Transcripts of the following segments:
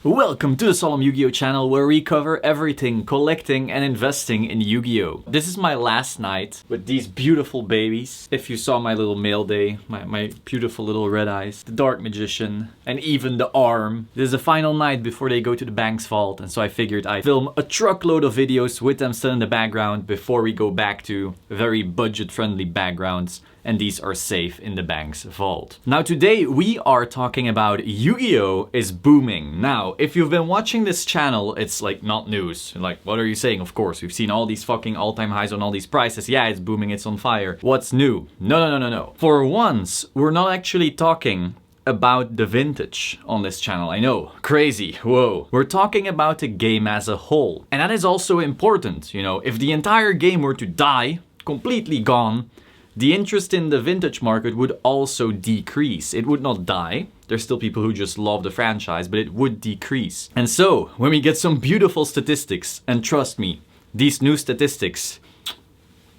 Welcome to the Solemn Yu-Gi-Oh channel where we cover everything collecting and investing in Yu-Gi-Oh! This is my last night with these beautiful babies. If you saw my little mail day, my beautiful little red eyes, the Dark Magician, and even the arm. This is the final night before they go to the bank's vault, and so I figured I'd film a truckload of videos with them still in the background before we go back to very budget-friendly backgrounds. And these are safe in the bank's vault. Now today we are talking about Yu-Gi-Oh! Is booming. Now, if you've been watching this channel, it's like not news. Like, what are you saying? Of course, we've seen all these fucking all-time highs on all these prices. Yeah, it's booming, it's on fire. What's new? No. For once, we're not actually talking about the vintage on this channel. I know, crazy, whoa. We're talking about the game as a whole. And that is also important, you know, if the entire game were to die, completely gone, the interest in the vintage market would also decrease. It would not die. There's still people who just love the franchise, but it would decrease. And so, when we get some beautiful statistics, and trust me, these new statistics,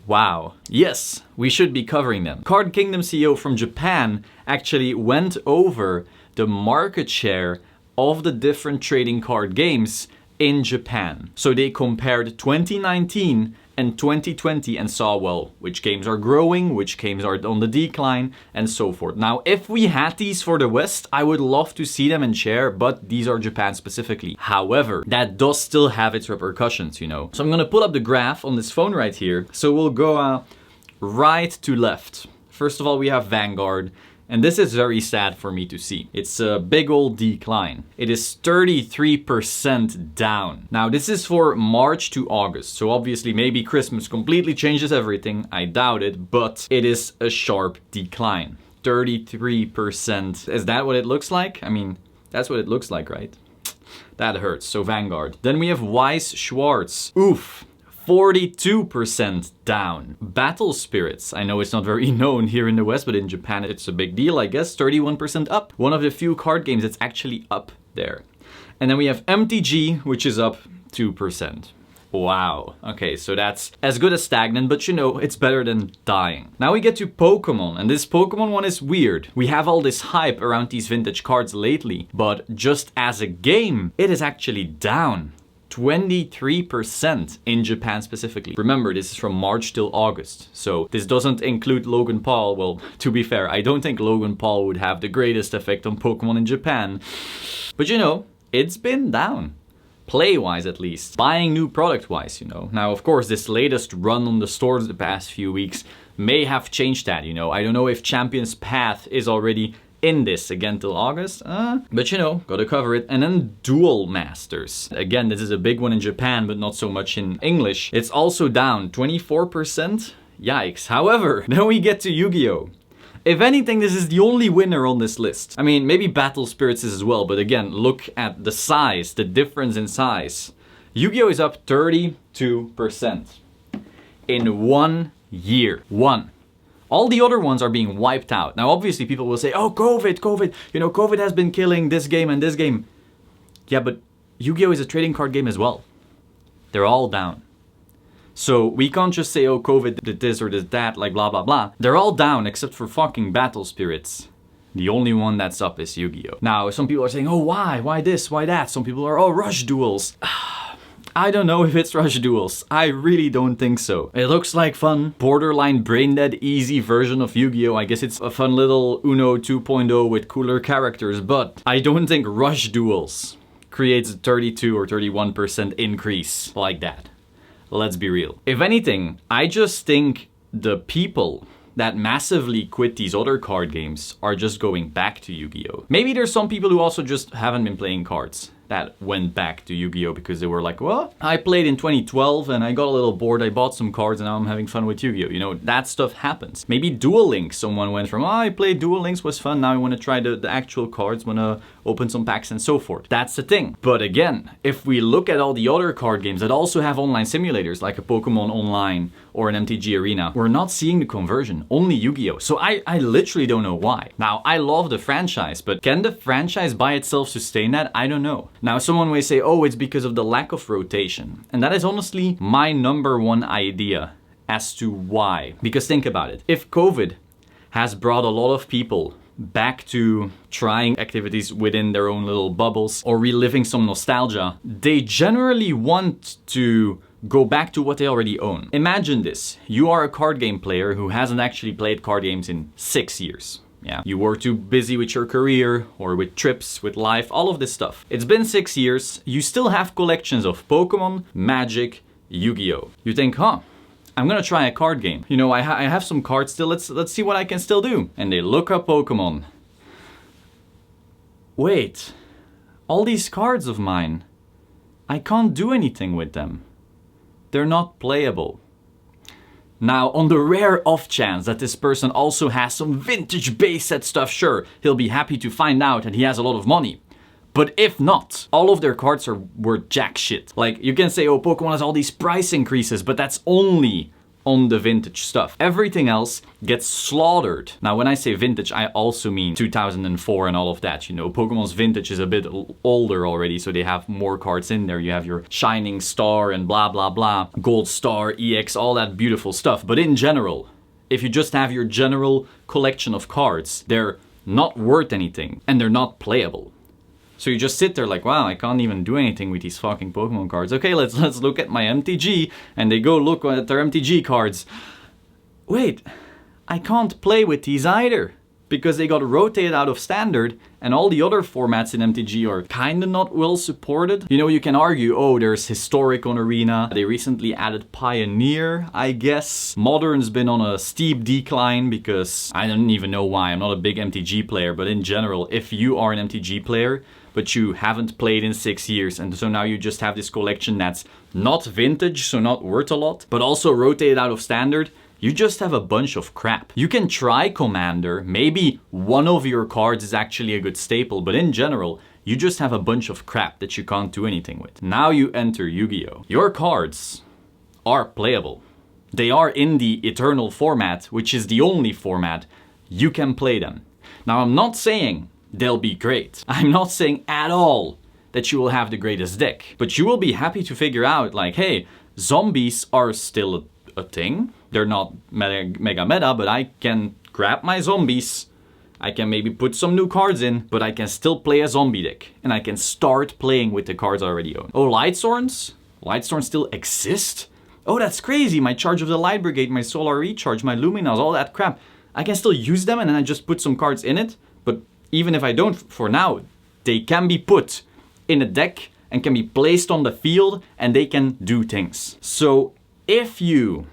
wow. Yes, we should be covering them. Card Kingdom CEO from Japan actually went over the market share of the different trading card games in Japan. So they compared 2019 and 2020 and saw, well, which games are growing, which games are on the decline, and so forth. Now, if we had these for the West, I would love to see them and share, but these are Japan specifically. However, that does still have its repercussions, you know. So I'm gonna pull up the graph on this phone right here. So we'll go right to left. First of all, we have Vanguard. And this is very sad for me to see. It's a big old decline. It is 33% down. Now this is for March to August. So obviously maybe Christmas completely changes everything. I doubt it, but it is a sharp decline. 33%. Is that what it looks like? I mean, that's what it looks like, right? That hurts. So Vanguard. Then we have Weiss Schwarz. Oof. 42% down. Battle Spirits. I know it's not very known here in the West, but in Japan it's a big deal, I guess. 31% up. One of the few card games that's actually up there. And then we have MTG, which is up 2%. Wow. Okay, so that's as good as stagnant, but you know, it's better than dying. Now we get to Pokemon, and this Pokemon one is weird. We have all this hype around these vintage cards lately, but just as a game, it is actually down. 23% in Japan specifically. Remember, this is from March till August. So this doesn't include Logan Paul. Well, to be fair, I don't think Logan Paul would have the greatest effect on Pokemon in Japan. But you know, it's been down. Play-wise at least. Buying new product-wise, you know. Now, of course, this latest run on the stores the past few weeks may have changed that, you know. I don't know if Champion's Path is already in this again till August, but you know, gotta cover it. And then Duel Masters. Again, this is a big one in Japan, but not so much in English. It's also down 24%. Yikes. However, then we get to Yu-Gi-Oh! If anything, this is the only winner on this list. I mean, maybe Battle Spirits is as well, but again, look at the size, the difference in size. Yu-Gi-Oh! Is up 32% in 1 year. One. All the other ones are being wiped out. Now, obviously, people will say, oh, COVID, you know, COVID has been killing this game and this game. Yeah, but Yu-Gi-Oh! Is a trading card game as well. They're all down. So we can't just say, oh, COVID did this or did that, like blah, blah, blah. They're all down except for fucking Battle Spirits. The only one that's up is Yu-Gi-Oh! Now, some people are saying, oh, why? Why this? Why that? Some people are, oh, Rush Duels. I don't know if it's Rush Duels. I really don't think so. It looks like fun, borderline brain-dead, easy version of Yu-Gi-Oh! I guess it's a fun little Uno 2.0 with cooler characters, but I don't think Rush Duels creates a 32 or 31% increase like that. Let's be real. If anything, I just think the people that massively quit these other card games are just going back to Yu-Gi-Oh! Maybe there's some people who also just haven't been playing cards that went back to Yu-Gi-Oh! Because they were like, well, I played in 2012 and I got a little bored, I bought some cards and now I'm having fun with Yu-Gi-Oh! You know, that stuff happens. Maybe Duel Links, someone went from, oh, I played Duel Links, was fun, now I want to try the actual cards, want to open some packs and so forth. That's the thing. But again, if we look at all the other card games that also have online simulators, like a Pokemon Online or an MTG Arena, we're not seeing the conversion, only Yu-Gi-Oh! So I literally don't know why. Now, I love the franchise, but can the franchise by itself sustain that? I don't know. Now, someone may say, oh, it's because of the lack of rotation. And that is honestly my #1 idea as to why. Because think about it. If COVID has brought a lot of people back to trying activities within their own little bubbles or reliving some nostalgia, they generally want to go back to what they already own. Imagine this. You are a card game player who hasn't actually played card games in 6 years. Yeah, you were too busy with your career or with trips, with life, all of this stuff. It's been 6 years. You still have collections of Pokemon, Magic, Yu-Gi-Oh! You think, huh? I'm gonna try a card game. You know, I have some cards still. Let's see what I can still do. And they look up Pokemon. Wait, all these cards of mine, I can't do anything with them. They're not playable. Now, on the rare off chance that this person also has some vintage base set stuff, sure, he'll be happy to find out that he has a lot of money. But if not, all of their cards are worth jack shit. Like, you can say, oh, Pokemon has all these price increases, but that's only on the vintage stuff. Everything else gets slaughtered. Now, when I say vintage, I also mean 2004 and all of that. You know, Pokemon's vintage is a bit older already, so they have more cards in there. You have your Shining Star and blah, blah, blah. Gold Star, EX, all that beautiful stuff. But in general, if you just have your general collection of cards, they're not worth anything and they're not playable. So you just sit there like, wow, I can't even do anything with these fucking Pokemon cards. Okay, let's look at my MTG. And they go look at their MTG cards. Wait, I can't play with these either. Because they got rotated out of standard and all the other formats in MTG are kinda not well supported. You know, you can argue, oh, there's Historic on Arena. They recently added Pioneer, I guess. Modern's been on a steep decline because I don't even know why. I'm not a big MTG player, but in general, if you are an MTG player, but you haven't played in 6 years, and so now you just have this collection that's not vintage, so not worth a lot, but also rotated out of standard, you just have a bunch of crap. You can try Commander, maybe one of your cards is actually a good staple, but in general, you just have a bunch of crap that you can't do anything with. Now you enter Yu-Gi-Oh! Your cards are playable. They are in the Eternal format, which is the only format you can play them. Now, I'm not saying they'll be great. I'm not saying at all that you will have the greatest deck, but you will be happy to figure out like, hey, zombies are still a thing. They're not mega, but I can grab my zombies. I can maybe put some new cards in, but I can still play a zombie deck. And I can start playing with the cards I already own. Oh, Lightsworns? Lightsworns still exist? Oh, that's crazy. My Charge of the Light Brigade, my Solar Recharge, my Luminas, all that crap. I can still use them and then I just put some cards in it. But even if I don't, for now, they can be put in a deck and can be placed on the field and they can do things. So if you,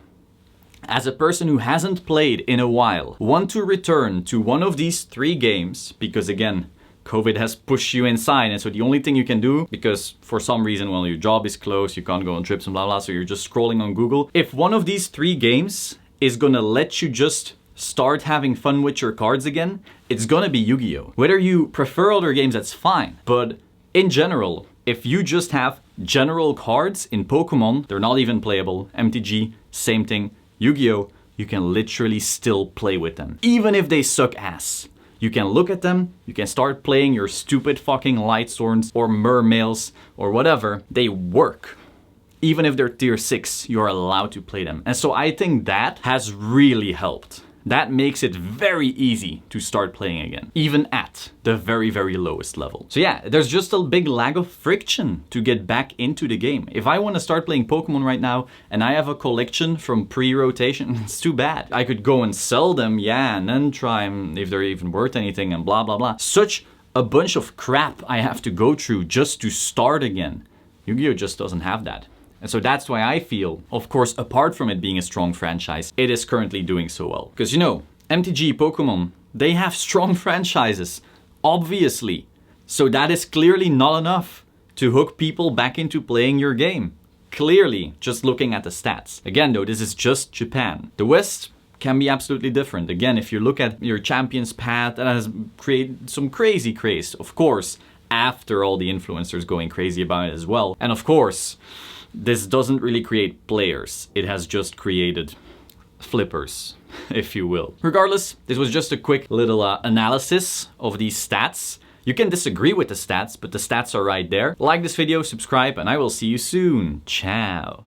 as a person who hasn't played in a while, want to return to one of these 3 games, because again, COVID has pushed you inside, and so the only thing you can do, because for some reason, well, your job is closed, you can't go on trips and blah, blah, so you're just scrolling on Google. If one of these 3 games is gonna let you just start having fun with your cards again, it's gonna be Yu-Gi-Oh! Whether you prefer other games, that's fine. But in general, if you just have general cards in Pokemon, they're not even playable. MTG, same thing. Yu-Gi-Oh! You can literally still play with them. Even if they suck ass. You can look at them, you can start playing your stupid fucking Lightsworns or Mermails or whatever. They work. Even if they're tier 6, you're allowed to play them. And so I think that has really helped. That makes it very easy to start playing again, even at the very, very lowest level. So yeah, there's just a big lag of friction to get back into the game. If I want to start playing Pokemon right now and I have a collection from pre-rotation, it's too bad. I could go and sell them, yeah, and then try if they're even worth anything and blah, blah, blah. Such a bunch of crap I have to go through just to start again. Yu-Gi-Oh! Just doesn't have that. And so that's why I feel, of course, apart from it being a strong franchise, it is currently doing so well. Because you know, MTG, Pokemon, they have strong franchises, obviously. So that is clearly not enough to hook people back into playing your game. Clearly, just looking at the stats. Again though, this is just Japan. The West can be absolutely different. Again, if you look at your Champions Path, that has created some crazy craze. Of course, after all the influencers going crazy about it as well. And of course, this doesn't really create players. It has just created flippers, if you will. Regardless, this was just a quick little analysis of these stats. You can disagree with the stats, but the stats are right there. Like this video, subscribe, and I will see you soon. Ciao.